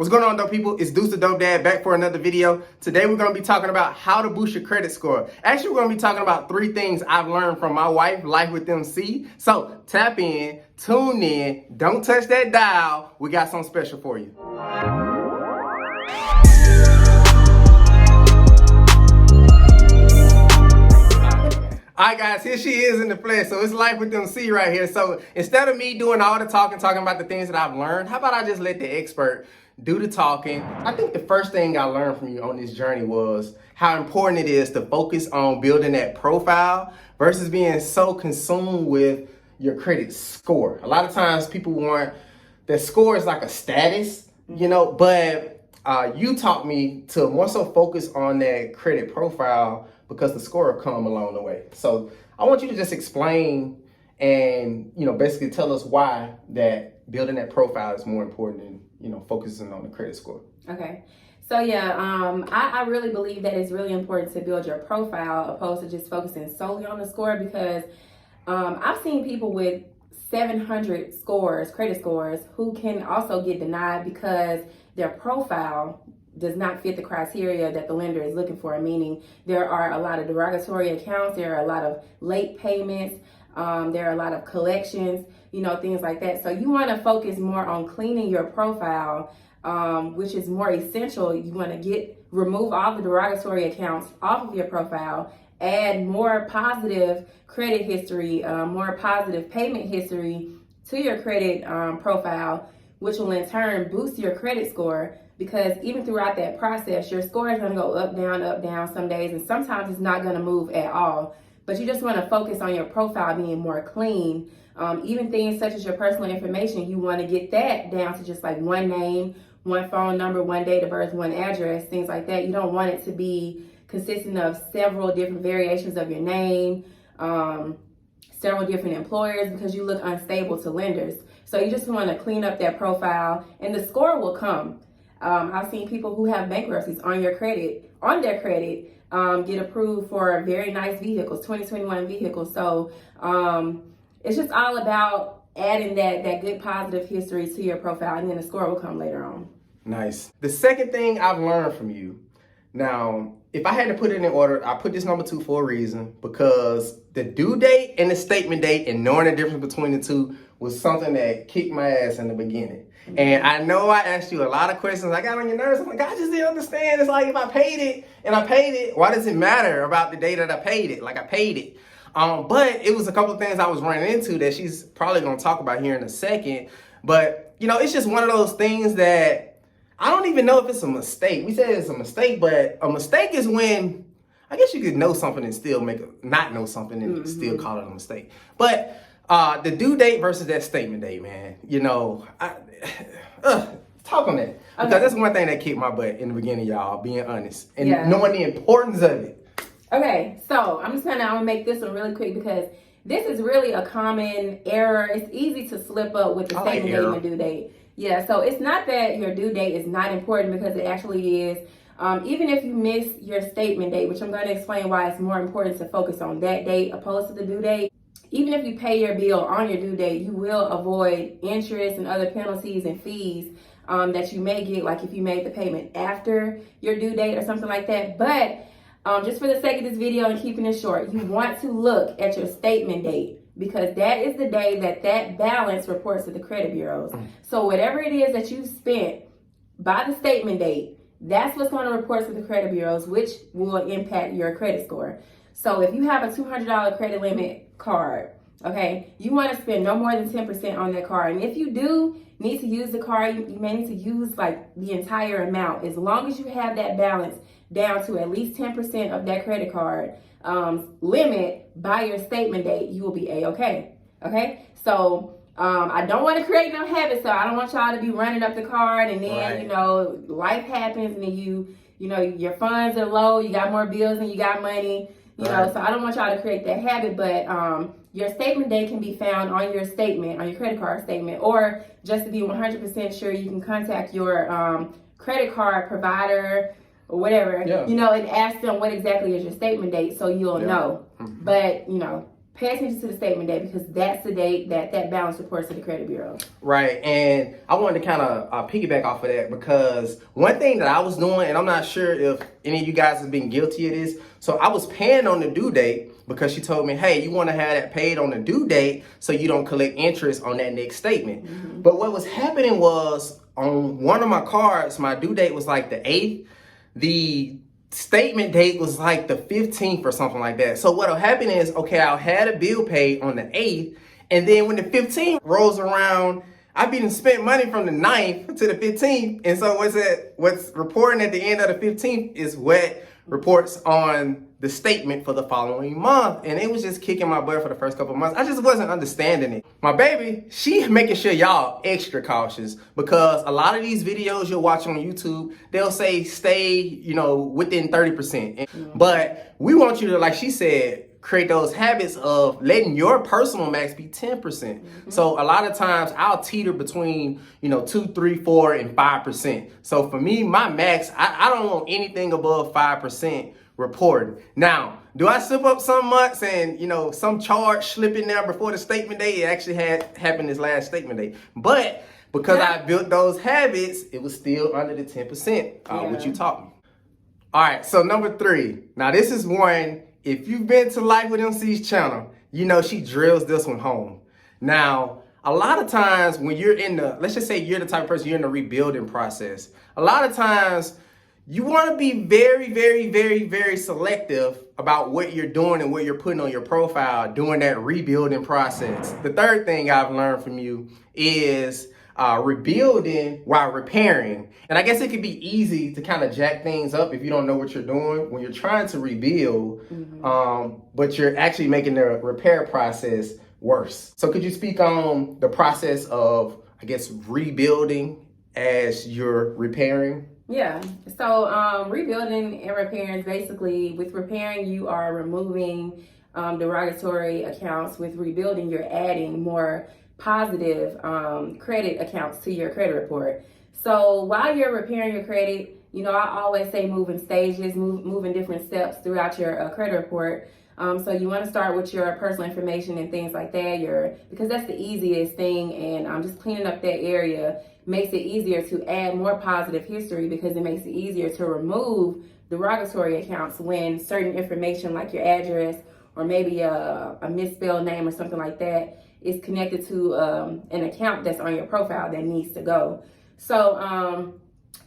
What's going on, dope people? It's Deuce the Dope Dad back for another video. Today we're going to be talking about how to boost your credit score. Actually, we're going to be talking about 3 things I've learned from my wife, LifeWithMC. So tap in, tune in, don't touch that dial. We got something special for you. Alright guys, here she is in the flesh. So it's LifeWithMC right here. So instead of me doing all the talking about the things that I've learned, how about I just let the expert do the talking? I think the first thing I learned from you on this journey was how important it is to focus on building that profile versus being so consumed with your credit score. A lot of times people want that score is like a status, you know, but you taught me to more so focus on that credit profile because the score will come along the way. So I want you to just explain and, you know, basically tell us why that building that profile is more important than, you know, focusing on the credit score. Okay. So yeah, I really believe that it's really important to build your profile opposed to just focusing solely on the score, because I've seen people with 700 scores, credit scores, who can also get denied because their profile does not fit the criteria that the lender is looking for, meaning there are a lot of derogatory accounts, there are a lot of late payments, there are a lot of collections, you know, things like that. So you want to focus more on cleaning your profile, which is more essential. You want to remove all the derogatory accounts off of your profile, add more positive credit history, more positive payment history to your credit profile, which will in turn boost your credit score. Because even throughout that process, your score is going to go up, down some days, and sometimes it's not going to move at all. But you just want to focus on your profile being more clean. Even things such as your personal information, you want to get that down to just like one name, one phone number, one date of birth, one address, things like that. You don't want it to be consisting of several different variations of your name, several different employers, because you look unstable to lenders. So you just want to clean up that profile and the score will come. I've seen people who have bankruptcies on their credit, get approved for very nice vehicles, 2021 vehicles. So it's just all about adding that good positive history to your profile, and then the score will come later on. Nice. The second thing I've learned from you, now, if I had to put it in order, I put this number 2 for a reason, because the due date and the statement date and knowing the difference between the two was something that kicked my ass in the beginning. And I know I asked you a lot of questions. I got on your nerves. I'm like, I just didn't understand. It's like, if I paid it, why does it matter about the day that I paid it? Like, I paid it. But it was a couple of things I was running into that she's probably going to talk about here in a second. But, you know, it's just one of those things that I don't even know if it's a mistake. We said it's a mistake, but a mistake is when, I guess you could know something and still not know something and still call it a mistake. But the due date versus that statement date, man, you know, talk on that. Because that's one thing that kicked my butt in the beginning, y'all, being honest. And knowing the importance of it. Okay, so I'm gonna make this one really quick, because this is really a common error. It's easy to slip up with the statement date and the due date. Yeah, so it's not that your due date is not important, because it actually is. Even if you miss your statement date, which I'm going to explain why it's more important to focus on that date opposed to the due date. Even if you pay your bill on your due date, you will avoid interest and other penalties and fees that you may get, like if you made the payment after your due date or something like that. But just for the sake of this video and keeping it short, you want to look at your statement date, because that is the day that balance reports to the credit bureaus. So whatever it is that you spent by the statement date, that's what's going to report to the credit bureaus, which will impact your credit score. So if you have a $200 credit limit card, okay, you want to spend no more than 10% on that card. And if you do need to use the card, you may need to use like the entire amount. As long as you have that balance down to at least 10% of that credit card limit by your statement date, you will be A-okay. Okay, so I don't want to create no habit, so I don't want y'all to be running up the card and then, you know, life happens and then you know, your funds are low, you got more bills than you got money, you know, so I don't want y'all to create that habit. But your statement date can be found on your statement, on your credit card statement, or just to be 100% sure, you can contact your credit card provider or whatever, you know, and ask them what exactly is your statement date, so you'll know. But, you know, pay attention to the statement date because that's the date that balance reports to the credit bureau. Right, and I wanted to kind of piggyback off of that because one thing that I was doing, and I'm not sure if any of you guys have been guilty of this, so I was paying on the due date because she told me, hey, you want to have that paid on the due date so you don't collect interest on that next statement. Mm-hmm. But what was happening was on one of my cards, my due date was like the 8th. The statement date was like the 15th or something like that. So what'll happen is, okay, I'll have a bill paid on the 8th, and then when the 15th rolls around, I've been spent money from the 9th to the 15th. And so what's reporting at the end of the 15th is what reports on the statement for the following month. And it was just kicking my butt for the first couple of months. I just wasn't understanding it. My baby, she making sure y'all extra cautious because a lot of these videos you'll watch on YouTube, they'll say stay, within 30%. But we want you to, like she said, create those habits of letting your personal max be 10%. Mm-hmm. So a lot of times I'll teeter between, 2, 3, 4, and 5%. So for me, my max, I don't want anything above 5% reported. Now, do I slip up some months and, some charge slip in there before the statement date? It actually had happened this last statement date. But because I built those habits, it was still under the 10%, which you taught me. All right, so number 3. Now, this is one, if you've been to LifeWithMC's channel, she drills this one home. Now, a lot of times when you're let's just say you're the type of person, you're in the rebuilding process. A lot of times you want to be very, very, very, very selective about what you're doing and what you're putting on your profile during that rebuilding process. The third thing I've learned from you is rebuilding while repairing. And I guess it could be easy to kind of jack things up if you don't know what you're doing when you're trying to rebuild, but you're actually making the repair process worse. So could you speak on the process of, I guess, rebuilding as you're repairing? Yeah. So rebuilding and repairing, basically with repairing, you are removing derogatory accounts. With rebuilding, you're adding more positive credit accounts to your credit report. So while you're repairing your credit, I always say move in stages, move in different steps throughout your credit report. So you want to start with your personal information and things like that, because that's the easiest thing, and just cleaning up that area makes it easier to add more positive history because it makes it easier to remove derogatory accounts when certain information like your address or maybe a misspelled name or something like that is connected to an account that's on your profile that needs to go. So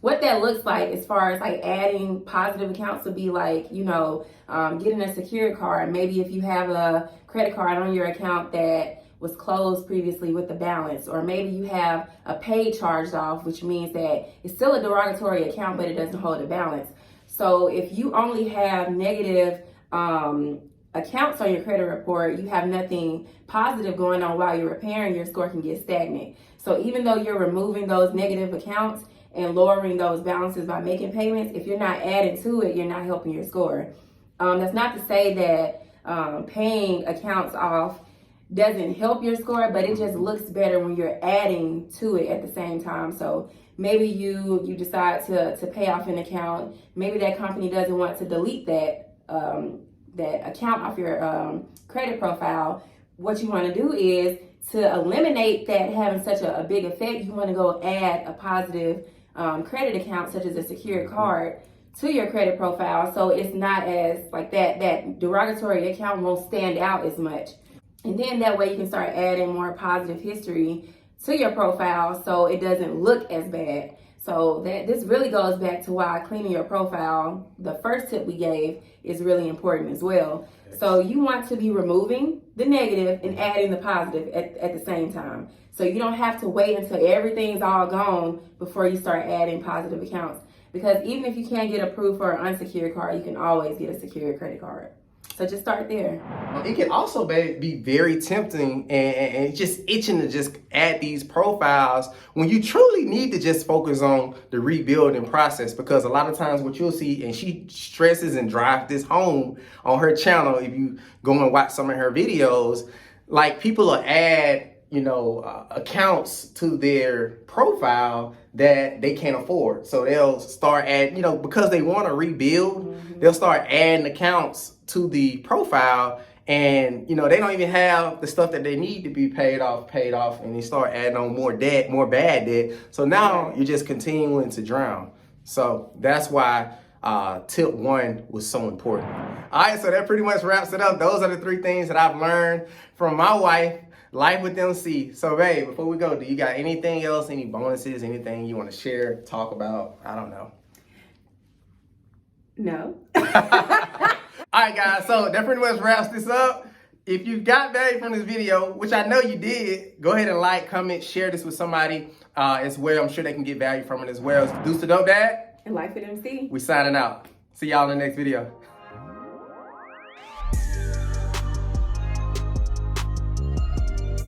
what that looks like as far as like adding positive accounts would be like, getting a secured card. Maybe if you have a credit card on your account that was closed previously with the balance, or maybe you have a pay charged off, which means that it's still a derogatory account, but it doesn't hold a balance. So if you only have negative accounts on your credit report, you have nothing positive going on while you're repairing, your score can get stagnant. So even though you're removing those negative accounts and lowering those balances by making payments, if you're not adding to it, you're not helping your score. That's not to say that paying accounts off doesn't help your score, but it just looks better when you're adding to it at the same time. So maybe you decide to pay off an account. Maybe that company doesn't want to delete that account off your credit profile. What you want to do is to eliminate that having such a big effect. You want to go add a positive credit account, such as a secured card, to your credit profile, so it's not as like that derogatory account won't stand out as much. And then that way you can start adding more positive history to your profile so it doesn't look as bad. So this really goes back to why cleaning your profile, the first tip we gave, is really important as well. So you want to be removing the negative and adding the positive at the same time. So you don't have to wait until everything's all gone before you start adding positive accounts. Because even if you can't get approved for an unsecured card, you can always get a secured credit card. So just start there. It can also be very tempting and just itching to just add these profiles when you truly need to just focus on the rebuilding process, because a lot of times what you'll see, and she stresses and drives this home on her channel, if you go and watch some of her videos, like people will add accounts to their profile that they can't afford. So they'll start because they want to rebuild, they'll start adding accounts to the profile, and you know they don't even have the stuff that they need to be paid off, and you start adding on more debt, more bad debt. So now you're just continuing to drown. So that's why tip 1 was so important. All right, so that pretty much wraps it up. Those are the 3 things that I've learned from my wife, Life with MC. So, babe, before we go, do you got anything else, any bonuses, anything you want to share, talk about? I don't know. No. All right, guys, so that pretty much wraps this up. If you got value from this video, which I know you did, go ahead and like, comment, share this with somebody as well. I'm sure they can get value from it as well. Deuce the Dope Dad. And Life with MC. We signing out. See y'all in the next video.